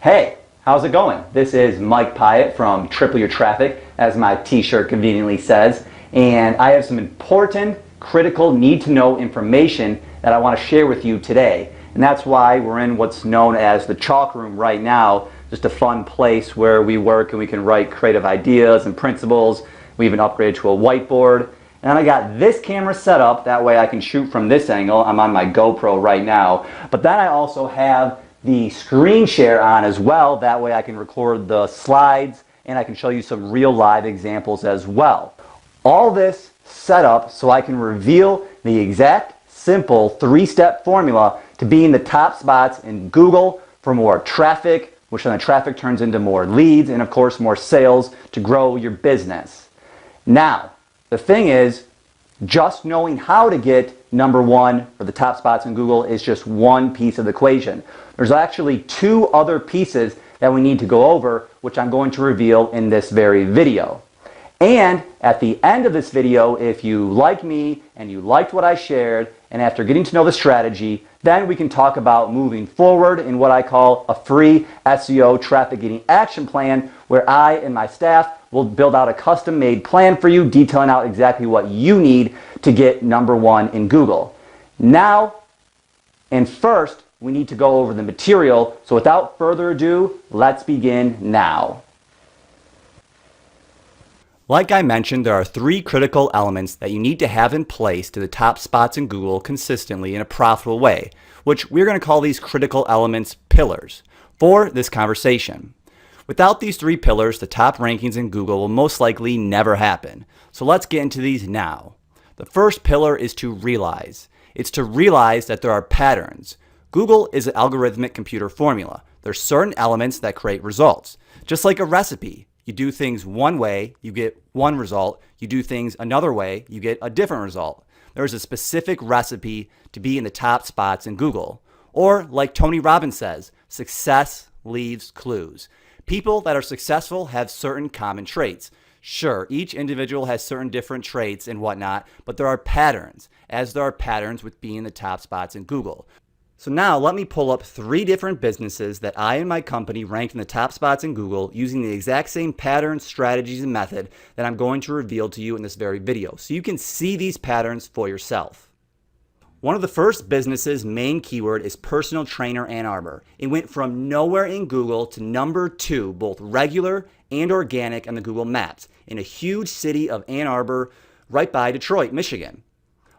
Hey, how's it going? This is Mike Pyatt from Triple Your Traffic, as my t-shirt conveniently says, and I have some important, critical, need-to-know information that I want to share with you today. And that's why we're in what's known as the chalk room right now, just a fun place where we work and we can write creative ideas and principles. We even upgraded to a whiteboard. And I got this camera set up, that way I can shoot from this angle. I'm on my GoPro right now. But then I also have the screen share on as well, that way I can record the slides and I can show you some real live examples as well. All this set up so I can reveal the exact, simple, three-step formula to be in the top spots in Google for more traffic, which then the traffic turns into more leads and of course more sales to grow your business. Now, the thing is, just knowing how to get number one for the top spots in Google is just one piece of the equation. There's actually two other pieces that we need to go over, which I'm going to reveal in this very video. And at the end of this video, if you like me and you liked what I shared, and after getting to know the strategy, then we can talk about moving forward in what I call a free SEO traffic getting action plan, where I and my staff will build out a custom-made plan for you, detailing out exactly what you need to get number one in Google. Now, and first, we need to go over the material. So without further ado, let's begin now. Like I mentioned, there are three critical elements that you need to have in place to the top spots in Google consistently in a profitable way, which we're going to call these critical elements pillars for this conversation. Without these three pillars, the top rankings in Google will most likely never happen. So let's get into these now. The first pillar is to realize. It's to realize that there are patterns. Google is an algorithmic computer formula. There's certain elements that create results. Just like a recipe. You do things one way, you get one result. You do things another way, you get a different result. There's a specific recipe to be in the top spots in Google. Or like Tony Robbins says, success leaves clues. People that are successful have certain common traits. Sure, each individual has certain different traits and whatnot, but there are patterns, as there are patterns with being in the top spots in Google. So now let me pull up three different businesses that I and my company ranked in the top spots in Google using the exact same patterns, strategies, and method that I'm going to reveal to you in this very video, so you can see these patterns for yourself. One of the first businesses' main keyword is personal trainer Ann Arbor. It went from nowhere in Google to number 2, both regular and organic on the Google Maps, in a huge city of Ann Arbor, right by Detroit, Michigan.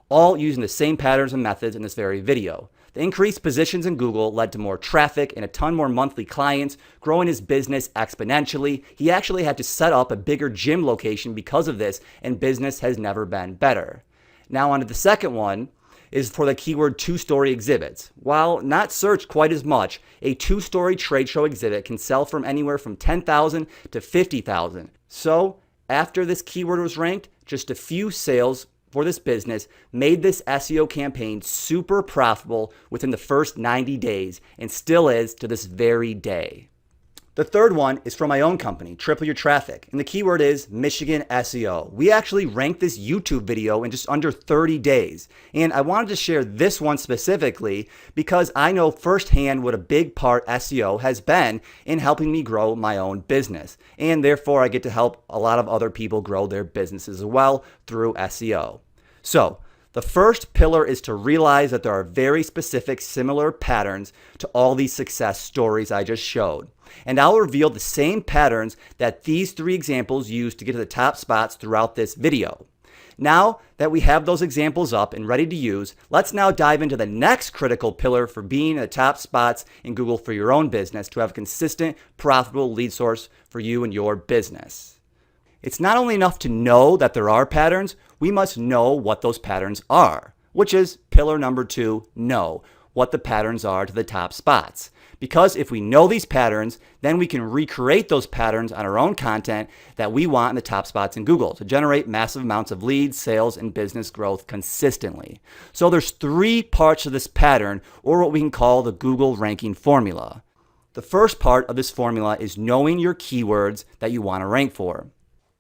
All using the same patterns and methods in this very video. The increased positions in Google led to more traffic and a ton more monthly clients, growing his business exponentially. He actually had to set up a bigger gym location because of this, and business has never been better. Now on to the second one, is for the keyword two-story exhibits. While not searched quite as much, a two-story trade show exhibit can sell from anywhere from $10,000 to $50,000. So after this keyword was ranked, just a few sales for this business made this SEO campaign super profitable within the first 90 days and still is to this very day. The third one is from my own company, Triple Your Traffic, and the keyword is Michigan SEO. We actually ranked this YouTube video in just under 30 days, and I wanted to share this one specifically because I know firsthand what a big part SEO has been in helping me grow my own business, and therefore I get to help a lot of other people grow their businesses as well through SEO. So, the first pillar is to realize that there are very specific similar patterns to all these success stories I just showed. And I'll reveal the same patterns that these three examples use to get to the top spots throughout this video. Now that we have those examples up and ready to use, let's now dive into the next critical pillar for being in the top spots in Google for your own business to have a consistent, profitable lead source for you and your business. It's not only enough to know that there are patterns, we must know what those patterns are, which is pillar number 2, know what the patterns are to the top spots. Because if we know these patterns, then we can recreate those patterns on our own content that we want in the top spots in Google to generate massive amounts of leads, sales, and business growth consistently. So there's three parts of this pattern, or what we can call the Google ranking formula. The first part of this formula is knowing your keywords that you want to rank for,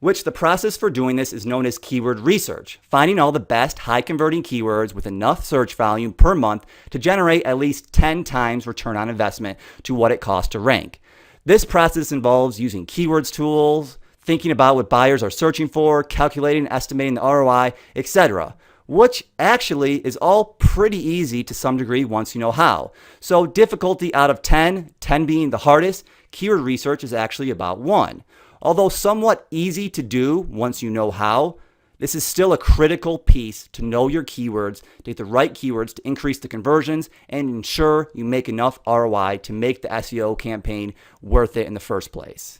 which the process for doing this is known as keyword research, finding all the best high converting keywords with enough search volume per month to generate at least 10 times return on investment to what it costs to rank. This process involves using keywords tools, thinking about what buyers are searching for, calculating and estimating the ROI, etc., which actually is all pretty easy to some degree once you know how. So difficulty out of 10, 10 being the hardest, keyword research is actually about 1. Although somewhat easy to do once you know how, this is still a critical piece to know your keywords, to get the right keywords to increase the conversions and ensure you make enough ROI to make the SEO campaign worth it in the first place.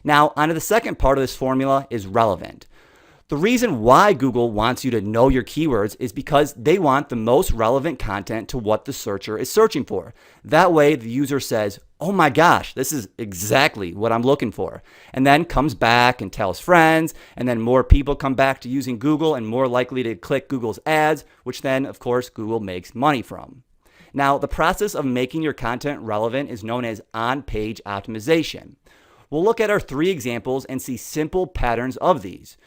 Now, onto the second part of this formula is relevant. The reason why Google wants you to know your keywords is because they want the most relevant content to what the searcher is searching for. That way, the user says, oh my gosh, this is exactly what I'm looking for. And then comes back and tells friends, and then more people come back to using Google and more likely to click Google's ads, which then, of course, Google makes money from. Now, the process of making your content relevant is known as on-page optimization. We'll look at our 3 examples and see simple patterns of these.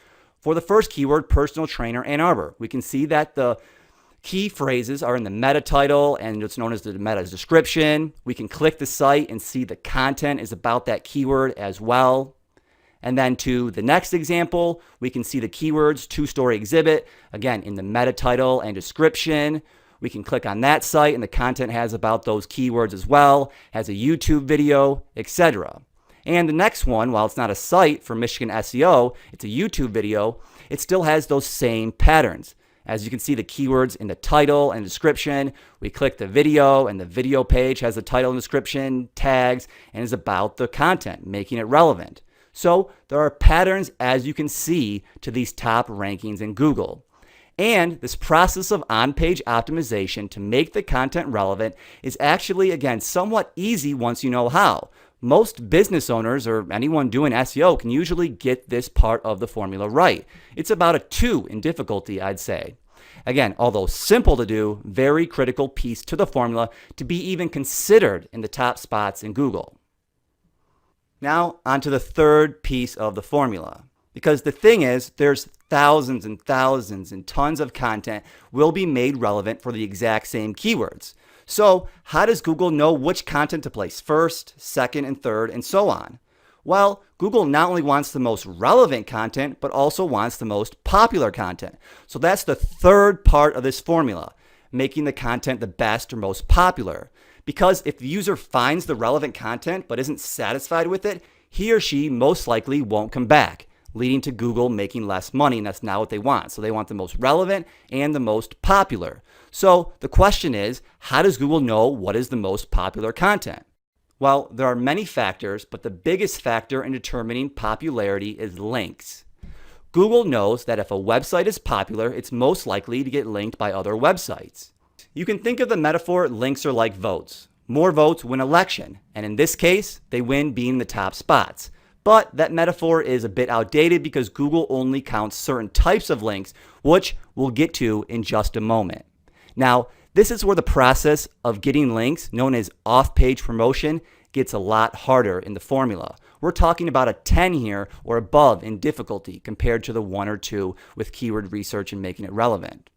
For the first keyword, personal trainer Ann Arbor, we can see that the key phrases are in the meta title and it's known as the meta description. We can click the site and see the content is about that keyword as well. And then to the next example, we can see the keywords 2-story exhibit, again, in the meta title and description. We can click on that site and the content has about those keywords as well, has a YouTube video, etc. And the next one, while it's not a site for Michigan SEO, it's a YouTube video, it still has those same patterns. As you can see the keywords in the title and description, we click the video and the video page has the title and description, tags, and is about the content, making it relevant. So there are patterns, as you can see, to these top rankings in Google. And this process of on-page optimization to make the content relevant is actually, again, somewhat easy once you know how. Most business owners or anyone doing SEO can usually get this part of the formula right. It's about a 2 in difficulty, I'd say. Again, although simple to do, very critical piece to the formula to be even considered in the top spots in Google. Now, onto the third piece of the formula. Because the thing is, there's thousands and thousands and tons of content will be made relevant for the exact same keywords. So how does Google know which content to place first, second, and third, and so on? Well, Google not only wants the most relevant content, but also wants the most popular content. So that's the third part of this formula, making the content the best or most popular. Because if the user finds the relevant content but isn't satisfied with it, he or she most likely won't come back, leading to Google making less money, and that's not what they want. So they want the most relevant and the most popular. So the question is, how does Google know what is the most popular content? Well, there are many factors, but the biggest factor in determining popularity is links. Google knows that if a website is popular, it's most likely to get linked by other websites. You can think of the metaphor links are like votes. More votes win election, and in this case, they win being the top spots. But that metaphor is a bit outdated because Google only counts certain types of links, which we'll get to in just a moment. Now, this is where the process of getting links, known as off-page promotion, gets a lot harder in the formula. We're talking about a 10 here or above in difficulty compared to the 1 or 2 with keyword research and making it relevant.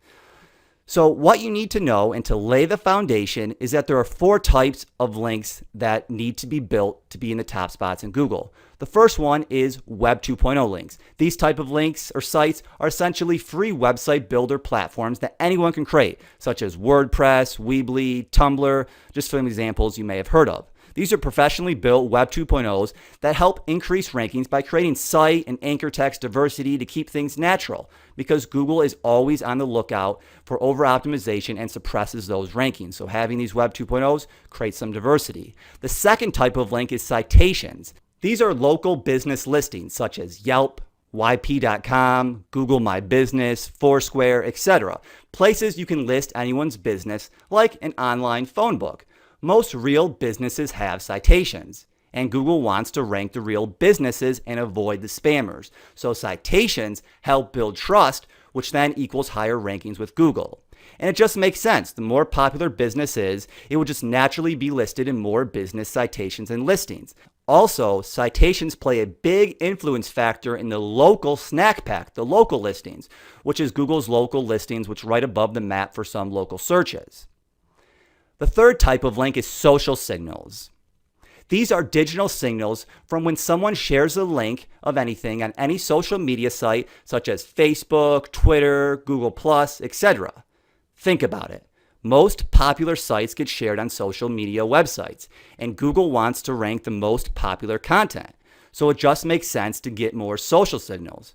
So what you need to know and to lay the foundation is that there are 4 types of links that need to be built to be in the top spots in Google. The first one is Web 2.0 links. These type of links or sites are essentially free website builder platforms that anyone can create, such as WordPress, Weebly, Tumblr, just some examples you may have heard of. These are professionally built Web 2.0s that help increase rankings by creating site and anchor text diversity to keep things natural, because Google is always on the lookout for over-optimization and suppresses those rankings. So having these Web 2.0s creates some diversity. The second type of link is citations. These are local business listings such as Yelp, YP.com, Google My Business, Foursquare, etc. Places you can list anyone's business like an online phone book. Most real businesses have citations, and Google wants to rank the real businesses and avoid the spammers. So citations help build trust, which then equals higher rankings with Google. And it just makes sense. The more popular business is, it will just naturally be listed in more business citations and listings. Also, citations play a big influence factor in the local snack pack, the local listings, which is Google's local listings, which right above the map for some local searches. The third type of link is social signals. These are digital signals from when someone shares a link of anything on any social media site such as Facebook, Twitter, Google+, etc. Think about it. Most popular sites get shared on social media websites, and Google wants to rank the most popular content. So it just makes sense to get more social signals.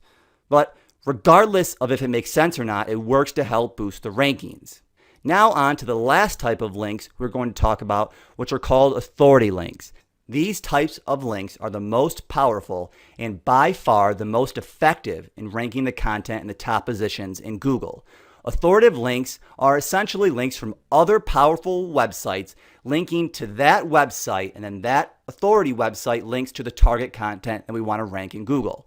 But regardless of if it makes sense or not, it works to help boost the rankings. Now on to the last type of links we're going to talk about, which are called authority links. These types of links are the most powerful and by far the most effective in ranking the content in the top positions in Google. Authoritative links are essentially links from other powerful websites linking to that website, and then that authority website links to the target content that we want to rank in Google.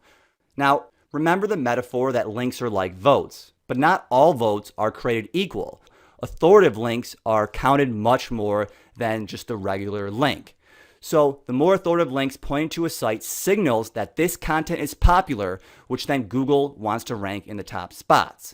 Now, remember the metaphor that links are like votes, but not all votes are created equal. Authoritative links are counted much more than just a regular link. So the more authoritative links pointing to a site signals that this content is popular, which then Google wants to rank in the top spots.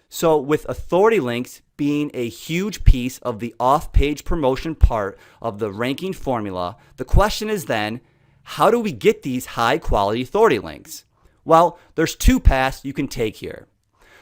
So with authority links being a huge piece of the off-page promotion part of the ranking formula, the question is then, how do we get these high-quality authority links? Well, there's two paths you can take here.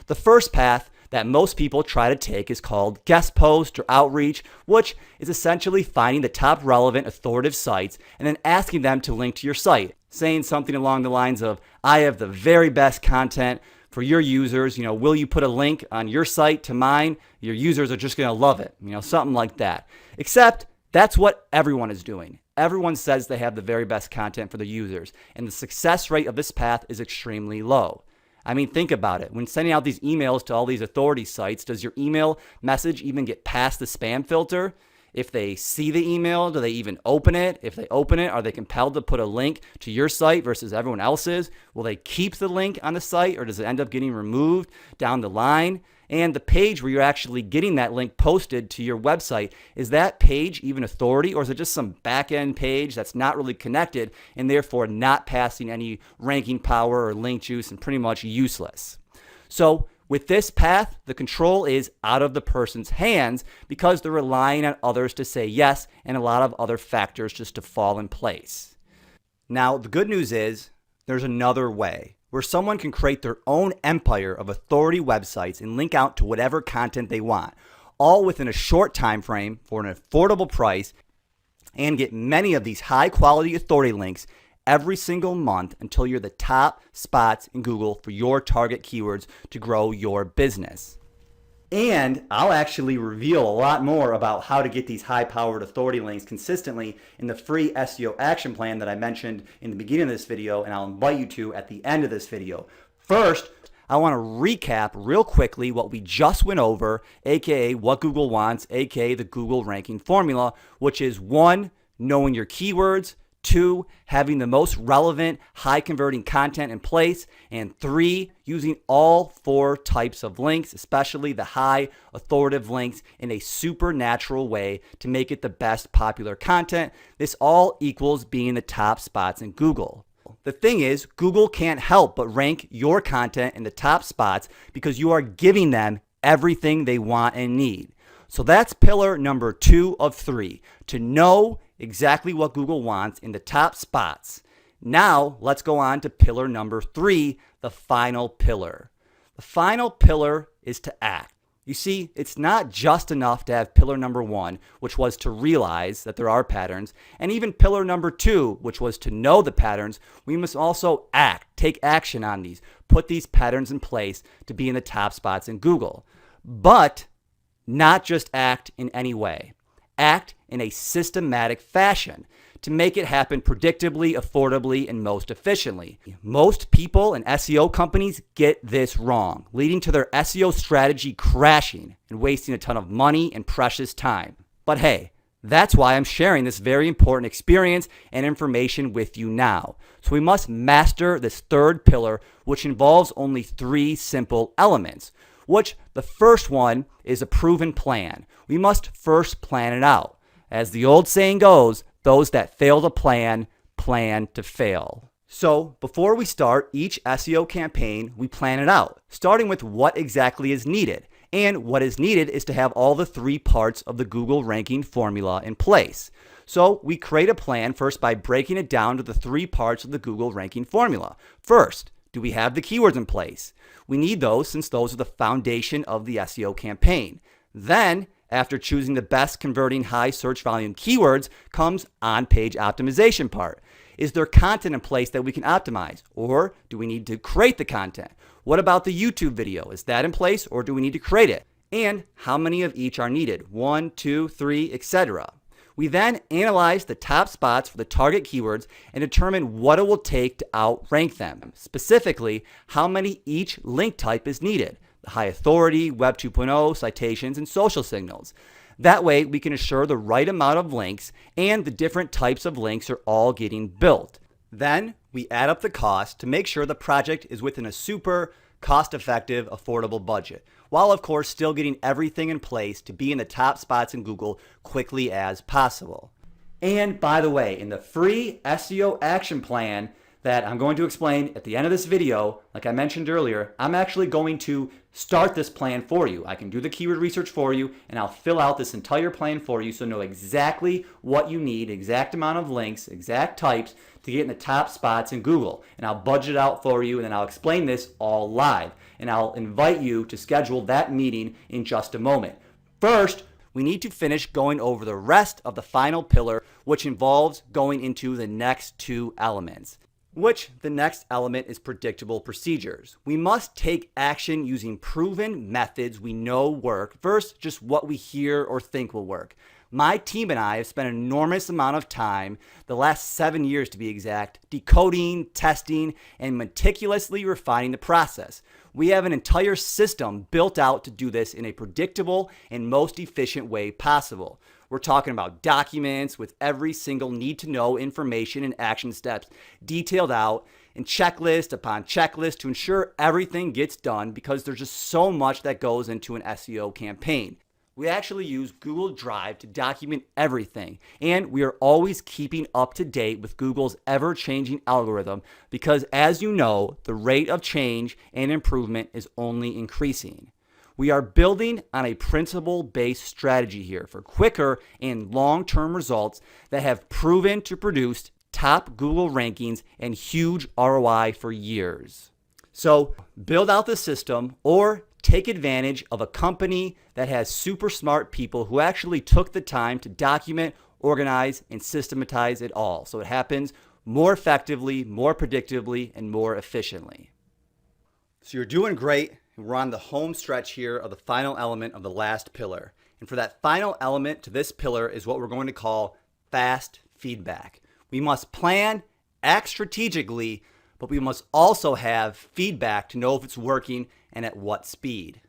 The first path that most people try to take is called guest post or outreach, which is essentially finding the top relevant authoritative sites and then asking them to link to your site, saying something along the lines of, I have the very best content for your users, will you put a link on your site to mine? Your users are just going to love it, something like that. Except that's what everyone is doing. Everyone says they have the very best content for the users, and the success rate of this path is extremely low. I mean, think about it. When sending out these emails to all these authority sites, does your email message even get past the spam filter? If they see the email, do they even open it? If they open it, are they compelled to put a link to your site versus everyone else's? Will they keep the link on the site, or does it end up getting removed down the line? And the page where you're actually getting that link posted to your website, is that page even authority, or is it just some back-end page that's not really connected and therefore not passing any ranking power or link juice and pretty much useless? So with this path, the control is out of the person's hands because they're relying on others to say yes and a lot of other factors just to fall in place. Now, the good news is there's another way where someone can create their own empire of authority websites and link out to whatever content they want, all within a short time frame for an affordable price, and get many of these high quality authority links every single month until you're the top spots in Google for your target keywords to grow your business. And I'll actually reveal a lot more about how to get these high-powered authority links consistently in the free SEO action plan that I mentioned in the beginning of this video, and I'll invite you to at the end of this video. First, I want to recap real quickly what we just went over, aka what Google wants, aka the Google ranking formula, which is 1, knowing your keywords, 2, having the most relevant, high-converting content in place, and 3, using all 4 types of links, especially the high authoritative links, in a supernatural way to make it the best popular content. This all equals being the top spots in Google. The thing is, Google can't help but rank your content in the top spots because you are giving them everything they want and need. So that's pillar number 2 of 3, to know exactly what Google wants in the top spots. Now, let's go on to pillar number 3, the final pillar. The final pillar is to act. You see, it's not just enough to have pillar number 1, which was to realize that there are patterns, and even pillar number 2, which was to know the patterns. We must also act, take action on these, put these patterns in place to be in the top spots in Google. But not just act in any way. Act in a systematic fashion to make it happen predictably, affordably, and most efficiently. Most people and SEO companies get this wrong, leading to their SEO strategy crashing and wasting a ton of money and precious time. But hey, that's why I'm sharing this very important experience and information with you now. So we must master this third pillar, which involves only 3 simple elements, which the first one is a proven plan. We must first plan it out. As the old saying goes, those that fail to plan to fail. So before we start each SEO campaign, we plan it out, starting with what exactly is needed. And what is needed is to have all the 3 parts of the Google ranking formula in place. So we create a plan first by breaking it down to the three parts of the Google ranking formula. First, do we have the keywords in place? We need those since those are the foundation of the SEO campaign. Then, after choosing the best converting high search volume keywords, comes on-page optimization part. Is there content in place that we can optimize? Or do we need to create the content? What about the YouTube video? Is that in place or do we need to create it? And how many of each are needed? 1, 2, 3, etc. We then analyze the top spots for the target keywords and determine what it will take to outrank them. Specifically, how many each link type is needed. The high authority, Web 2.0, citations, and social signals. That way, we can assure the right amount of links and the different types of links are all getting built. Then, we add up the cost to make sure the project is within a super cost-effective, affordable budget, while of course still getting everything in place to be in the top spots in Google quickly as possible. And by the way, in the free SEO action plan that I'm going to explain at the end of this video, like I mentioned earlier, I'm actually going to start this plan for you. I can do the keyword research for you, and I'll fill out this entire plan for you so know exactly what you need, exact amount of links, exact types to get in the top spots in Google. And I'll budget out for you, and then I'll explain this all live. And I'll invite you to schedule that meeting in just a moment. First, we need to finish going over the rest of the final pillar, which involves going into the next two elements. Which the next element is predictable procedures. We must take action using proven methods we know work versus just what we hear or think will work. My team and I have spent an enormous amount of time, the last 7 years to be exact, decoding, testing, and meticulously refining the process. We have an entire system built out to do this in a predictable and most efficient way possible. We're talking about documents with every single need-to-know information and action steps detailed out, and checklist upon checklist to ensure everything gets done because there's just so much that goes into an SEO campaign. We actually use Google Drive to document everything, and we are always keeping up to date with Google's ever-changing algorithm because, as you know, the rate of change and improvement is only increasing. We are building on a principle-based strategy here for quicker and long-term results that have proven to produce top Google rankings and huge ROI for years. So build out the system or take advantage of a company that has super smart people who actually took the time to document, organize, and systematize it all so it happens more effectively, more predictably, and more efficiently. So you're doing great. We're on the home stretch here of the final element of the last pillar. And for that final element to this pillar is what we're going to call fast feedback. We must plan, act strategically, but we must also have feedback to know if it's working and at what speed.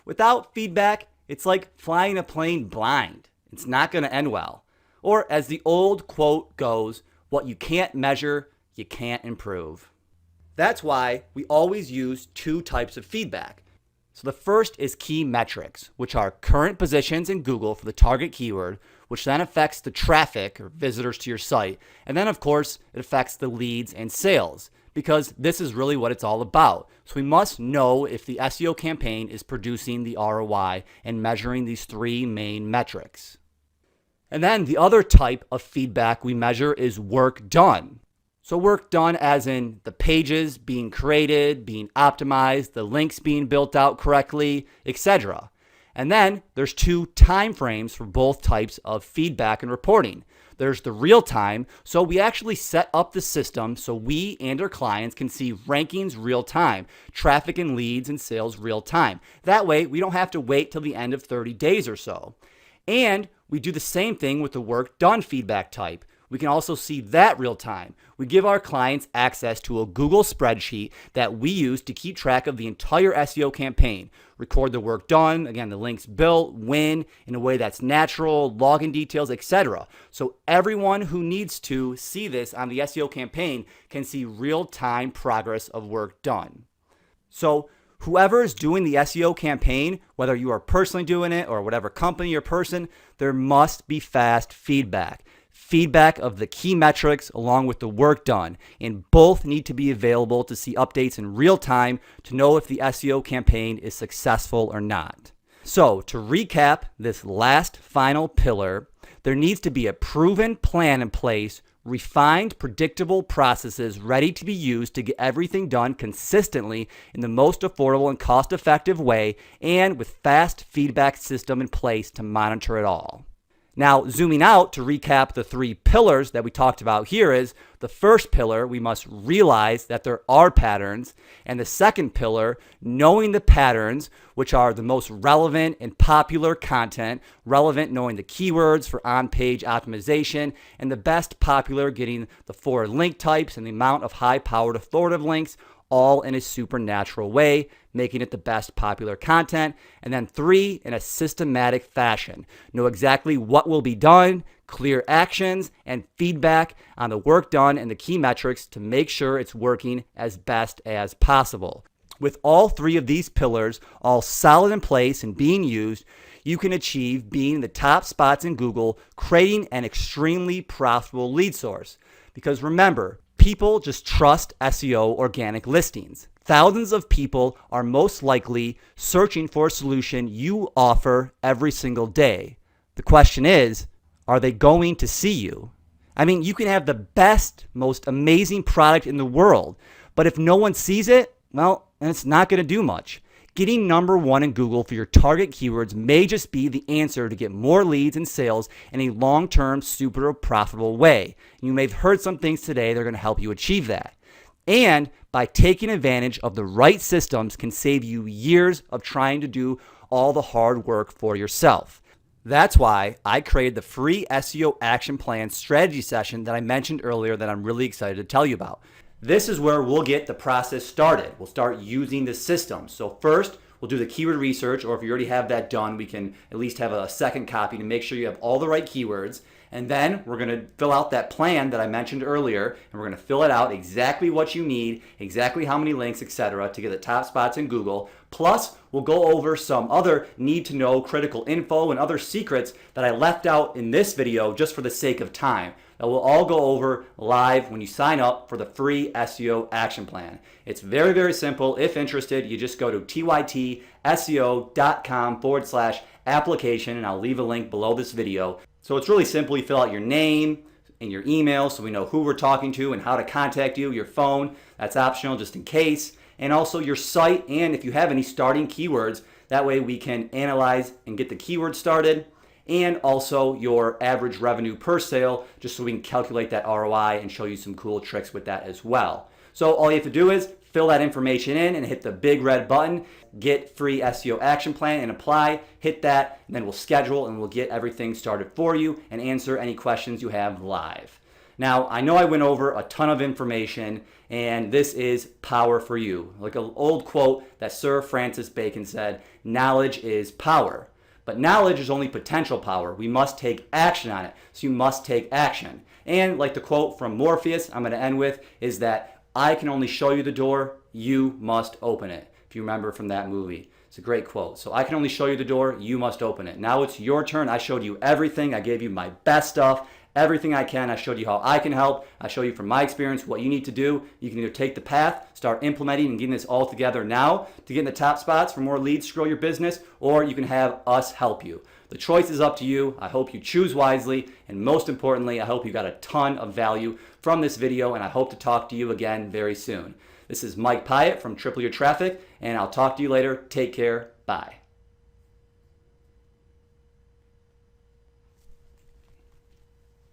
Without feedback, it's like flying a plane blind. It's not going to end well. Or as the old quote goes, what you can't measure, you can't improve. That's why we always use two types of feedback. So the first is key metrics, which are current positions in Google for the target keyword, which then affects the traffic or visitors to your site. And then, of course, it affects the leads and sales, because this is really what it's all about. So we must know if the SEO campaign is producing the ROI and measuring these three main metrics. And then the other type of feedback we measure is work done. So work done as in the pages being created, being optimized, the links being built out correctly, etc. And then there's two time frames for both types of feedback and reporting. There's the real time, so we actually set up the system so we and our clients can see rankings real time, traffic and leads and sales real time. That way, we don't have to wait till the end of 30 days or so. And we do the same thing with the work done feedback type. We can also see that real time. We give our clients access to a Google spreadsheet that we use to keep track of the entire SEO campaign, record the work done, again, the links built, when, in a way that's natural, login details, etc. So everyone who needs to see this on the SEO campaign can see real-time progress of work done. So whoever is doing the SEO campaign, whether you are personally doing it or whatever company or person, there must be fast feedback. Feedback of the key metrics along with the work done, and both need to be available to see updates in real time to know if the SEO campaign is successful or not. So to recap this last final pillar, There needs to be a proven plan in place, refined, predictable processes ready to be used to get everything done consistently in the most affordable and cost-effective way, and with fast feedback system in place to monitor it all. Now, zooming out to recap the 3 pillars that we talked about here is the first pillar, we must realize that there are patterns. And the second pillar, knowing the patterns, which are the most relevant and popular content, relevant knowing the keywords for on-page optimization, and the best popular getting the 4 link types and the amount of high-powered authoritative links, all in a supernatural way, making it the best popular content. And then 3, in a systematic fashion. Know exactly what will be done, clear actions, and feedback on the work done and the key metrics to make sure it's working as best as possible. With all 3 of these pillars all solid in place and being used, you can achieve being in the top spots in Google, creating an extremely profitable lead source. Because remember, people just trust SEO organic listings. Thousands of people are most likely searching for a solution you offer every single day. The question is, are they going to see you? I mean, you can have the best, most amazing product in the world, but if no one sees it, well, then it's not going to do much. Getting number 1 in Google for your target keywords may just be the answer to get more leads and sales in a long-term, super profitable way. You may have heard some things today that are going to help you achieve that. And by taking advantage of the right systems can save you years of trying to do all the hard work for yourself. That's why I created the free SEO action plan strategy session that I mentioned earlier that I'm really excited to tell you about. This is where we'll get the process started. We'll start using the system. So first, we'll do the keyword research, or if you already have that done, we can at least have a second copy to make sure you have all the right keywords. And then we're going to fill out that plan that I mentioned earlier, and we're going to fill it out exactly what you need, exactly how many links, etc., to get the top spots in Google. Plus, we'll go over some other need-to-know critical info and other secrets that I left out in this video just for the sake of time. That will all go over live when you sign up for the free SEO action plan. It's very, very simple. If interested, you just go to tytseo.com/application, and I'll leave a link below this video. So it's really simple. You fill out your name and your email so we know who we're talking to and how to contact you, your phone. That's optional just in case. And also your site, and if you have any starting keywords, that way we can analyze and get the keywords started. And also your average revenue per sale, just so we can calculate that ROI and show you some cool tricks with that as well. So all you have to do is fill that information in and hit the big red button, get free SEO action plan and apply, hit that, and then we'll schedule and we'll get everything started for you and answer any questions you have live. Now, I know I went over a ton of information, and this is power for you. Like an old quote that Sir Francis Bacon said, knowledge is power. But knowledge is only potential power. We must take action on it. So you must take action. And like the quote from Morpheus I'm going to end with is that I can only show you the door, you must open it. If you remember from that movie. It's a great quote. So I can only show you the door, you must open it. Now it's your turn. I showed you everything. I gave you my best stuff. Everything I can. I showed you how I can help. I show you from my experience what you need to do. You can either take the path, start implementing and getting this all together now to get in the top spots for more leads to grow your business, or you can have us help you. The choice is up to you. I hope you choose wisely, and most importantly, I hope you got a ton of value from this video, and I hope to talk to you again very soon. This is Mike Pyatt from Triple Your Traffic, and I'll talk to you later. Take care. Bye.